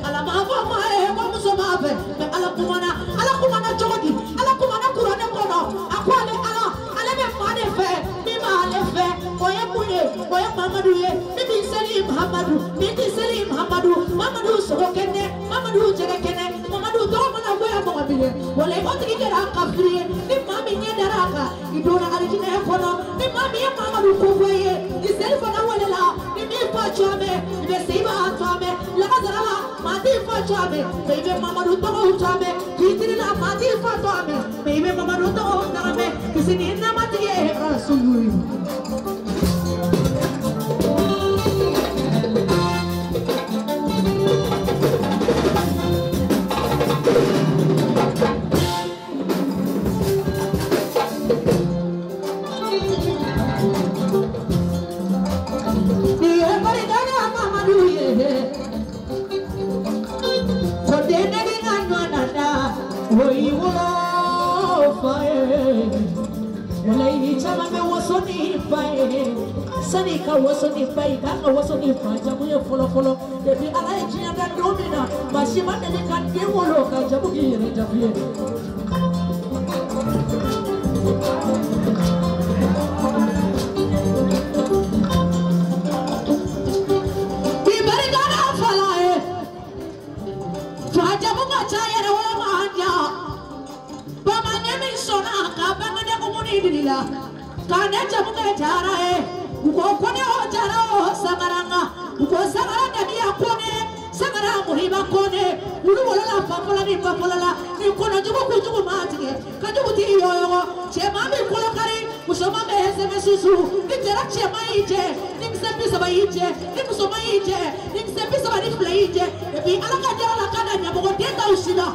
Alama Mamadu Jekene, Mamadu Domana Wabile, Wale Motri Kafri, the Mammy Daraka, Idona Arigina Kono, the Mammy Mamadu Kuwe, the Selfana Walla, the Mifa Chame, the Siva Chame, Lazara, Matifa Chame, baby Mamadu Chame, Kitina Matifa Chame, baby Mamadu Chame, Kisinina Matia Sulu. Sanika was on the fight, that was on the fight, and we follow. If you are like Gianna Domina, Mashima, and you can't get one look at Jabuki and interview. Ukokone ojara samaranga ukosangara ndabia kone sangara muhiba kone uluwala papola ni kono jugu matike kajugu ti yoyo chema mi kolokari musoma meheze mesusu nitera chema ije nimsepisa ba ije nimusoma ije nimsepisa ba difla ije ebi alaka jara la kada nyabo tenda usida.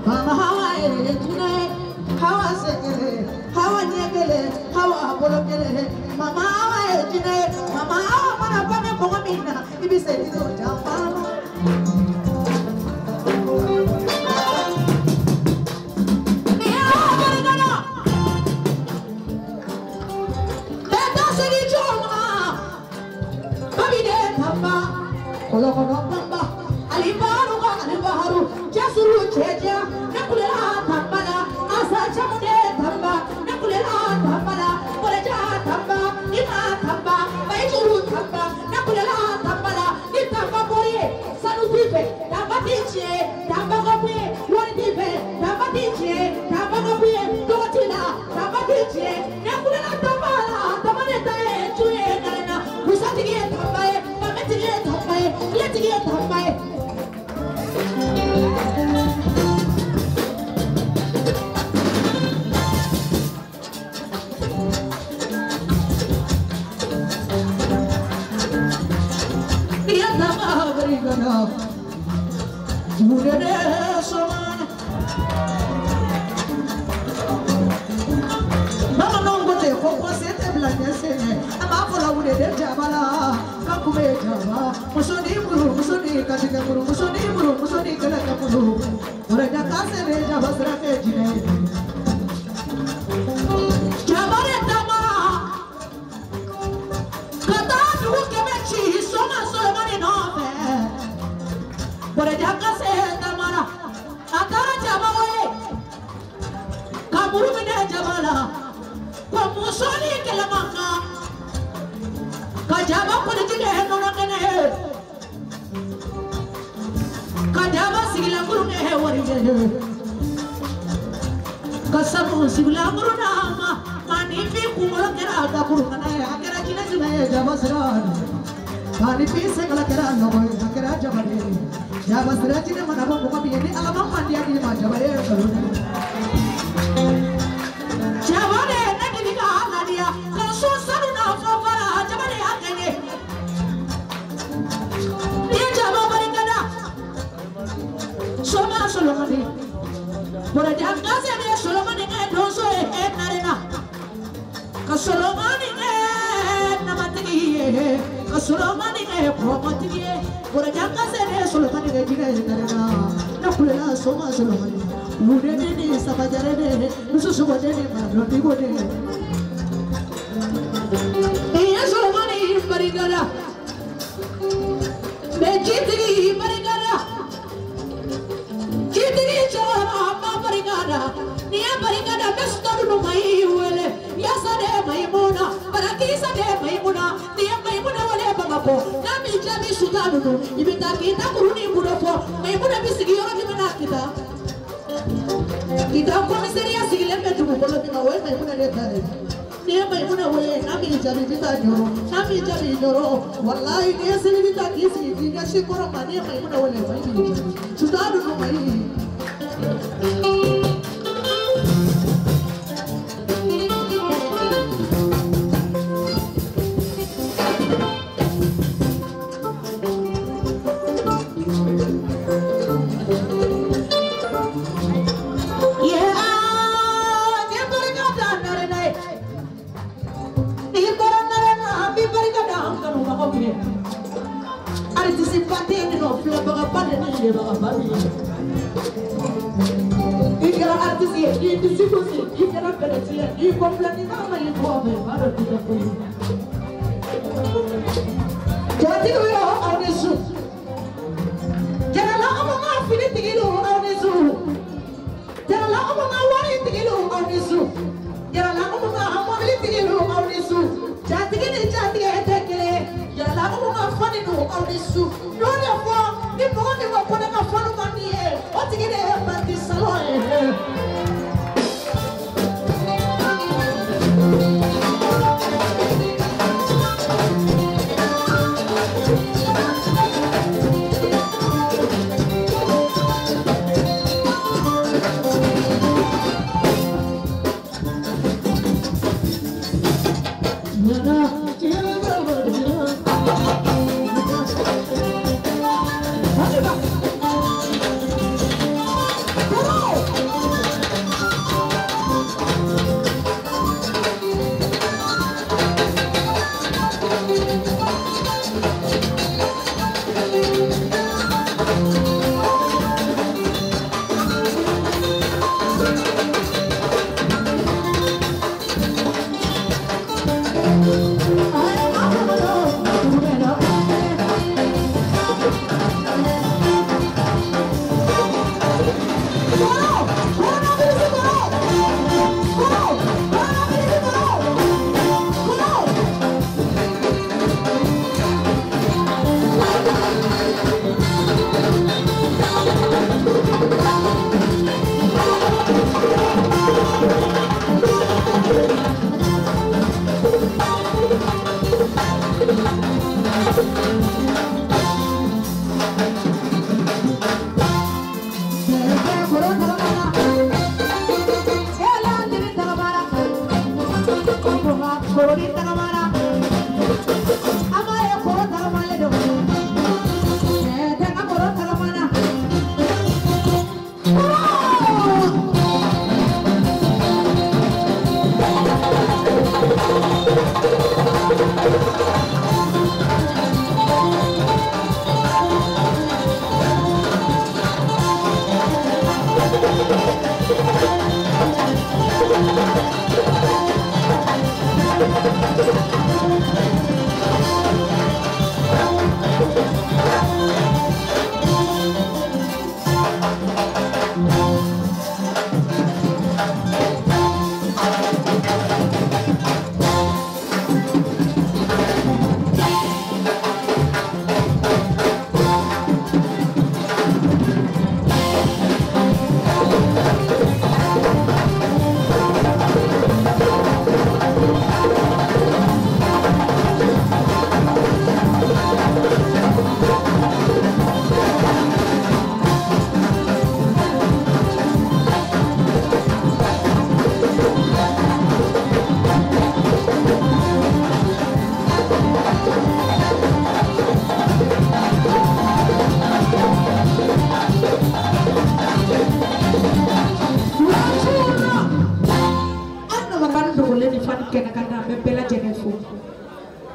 Mama hawa ejine, hawa segele, hawa nyegele, hawa bologele. Mama hawa ejine, mama hawa mana pame bongamina. Ibi selizo jambala.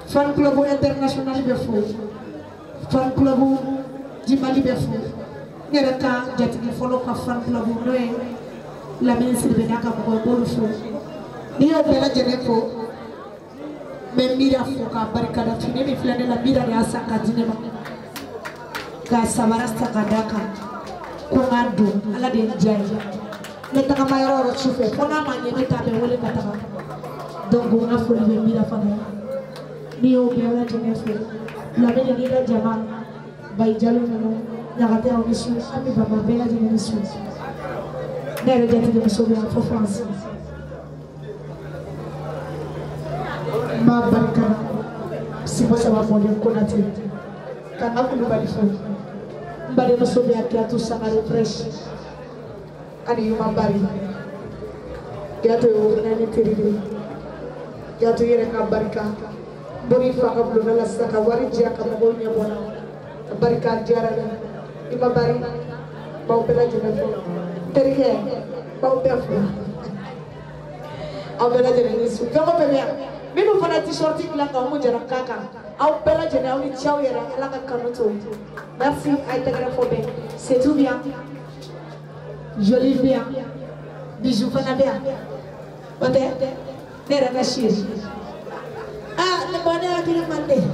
Fan club international be fo fan club di Mali be fo ñere ka jatini folo ka fan club noy la ministre be naka ko bolu fo ni yo bela jene fo me mira fo ka barikada fini mi flane la mira ya saka dinema ka sabarasta kadaka ko ngadu ala de jay ne taka mayoro chufe fona manye ne tabe wole kataka donc on fo le mira fa ni o bela jene fo la be ni la jama bay jalu no nyagate o misu ami baba bela jene misu ne re jati de misu ya fo France ma barka si bosa ba fo de konate kana ku bali fo bari misu ya kiatu sana refresh ani ma bari kiatu o nani tiriri kiatu yere ka barka bori fanga bulo la saka wari jia ka mo nya bona barka jara ima bari ba bela jene fo terike ba fo aw bela jene ni su ko be ya minu fana t-shirt la ka mo jara kaka aw bela jene aw ni chaw yera ala ka kanoto merci ay tegre fo be c'est tout bien joli bien bisous fana bien ote nera na shiri ah le bonheur à tout le monde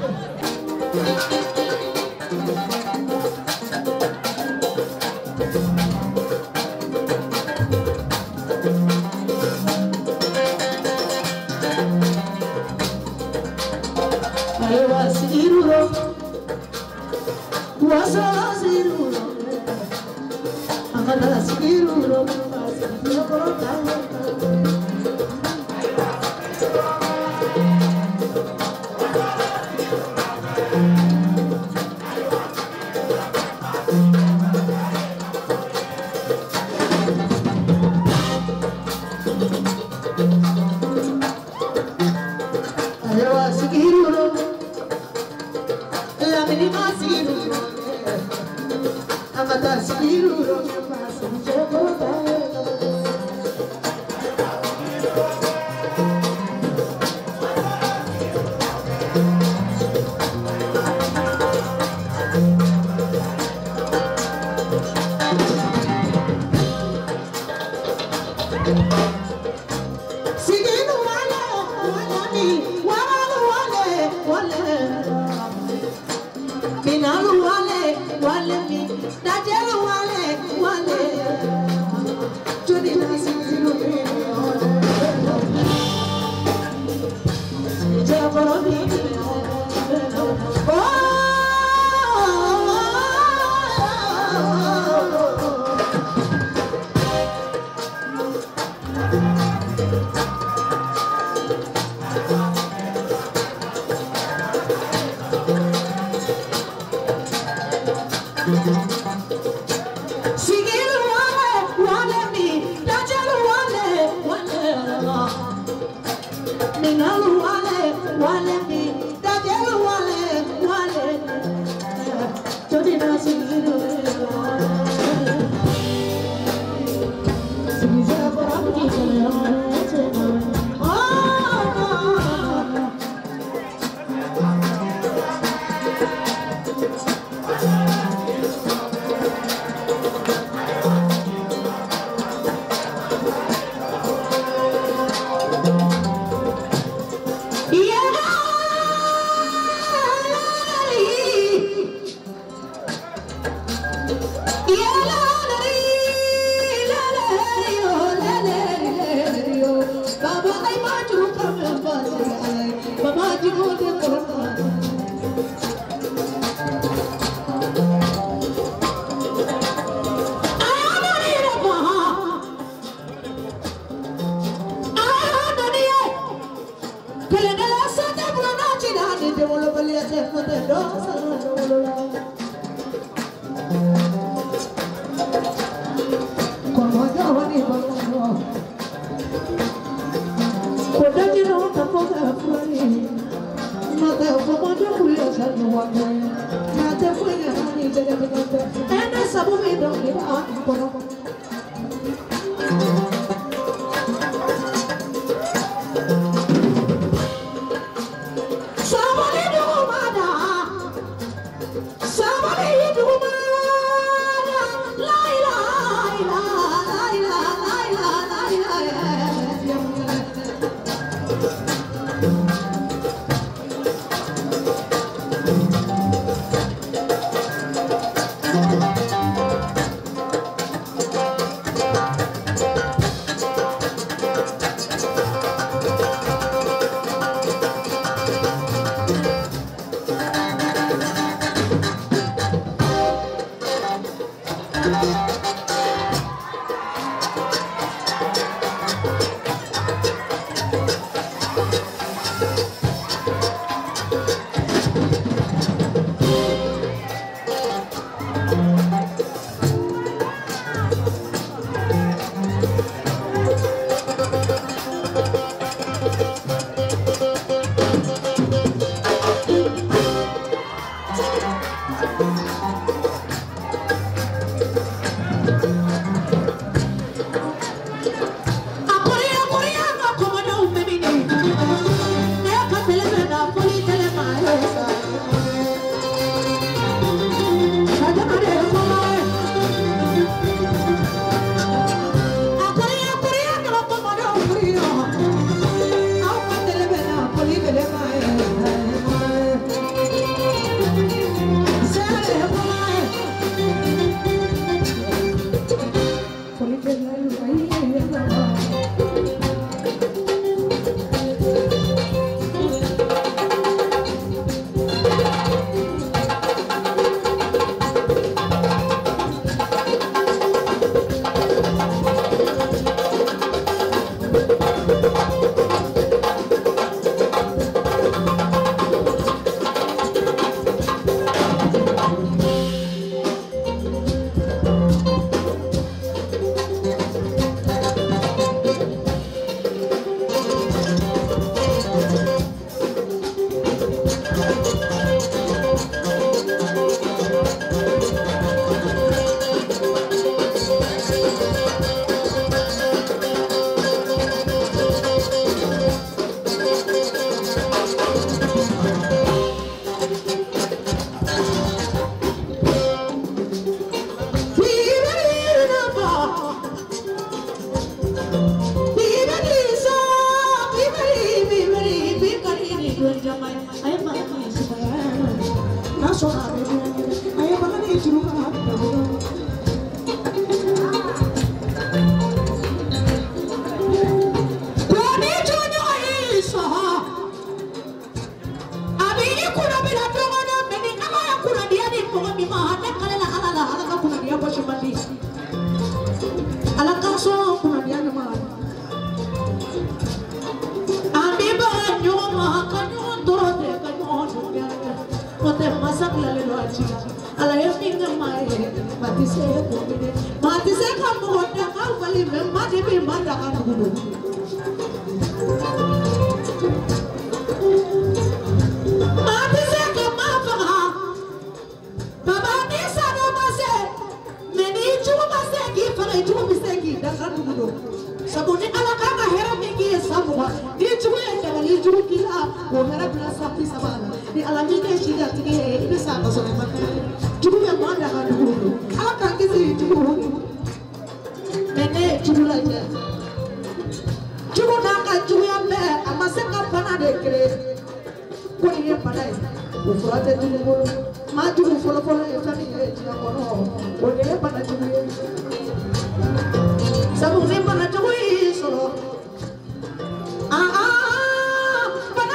Para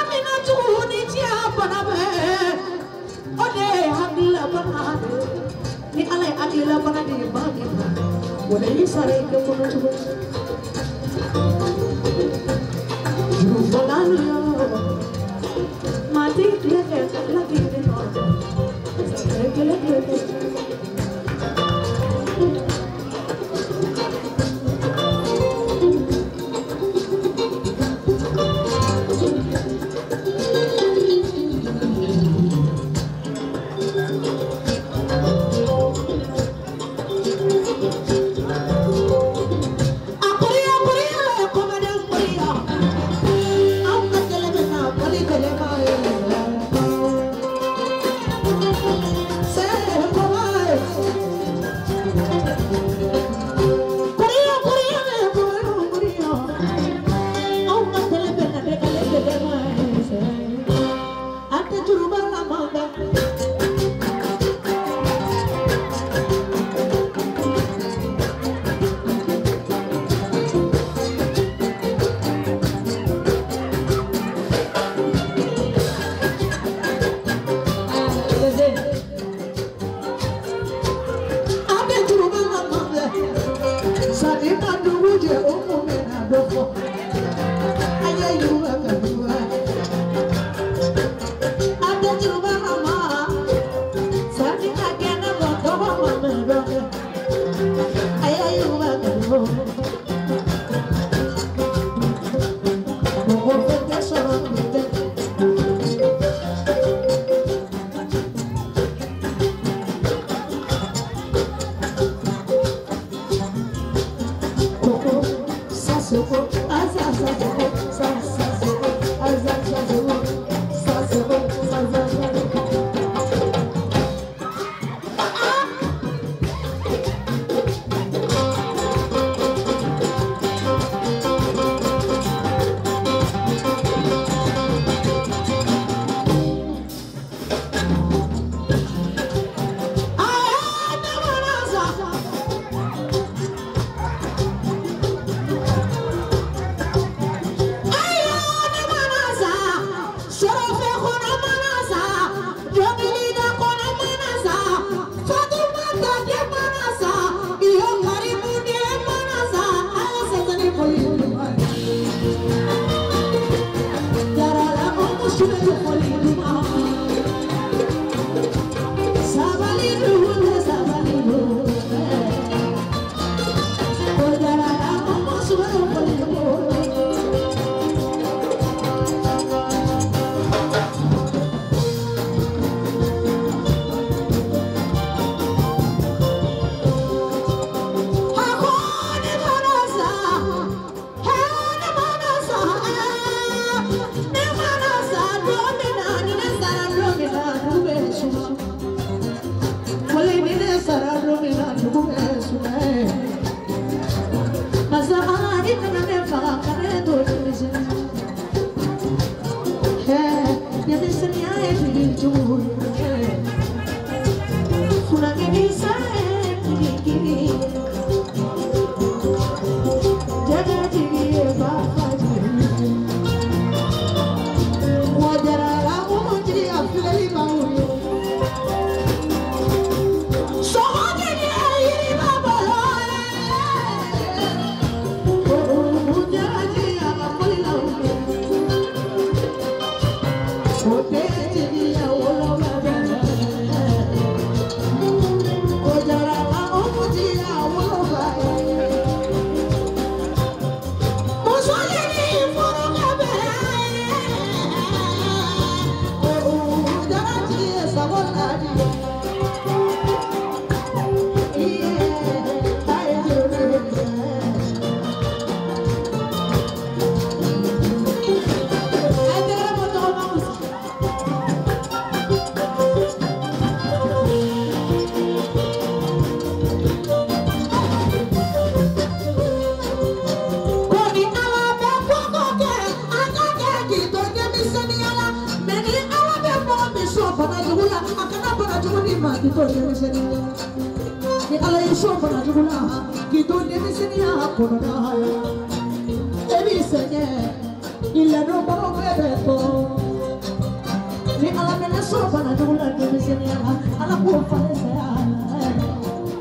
mí no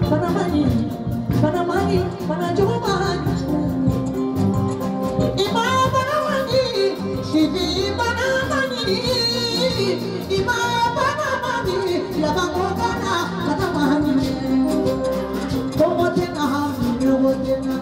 Panamani, Panamani, Panajuma. Como te na,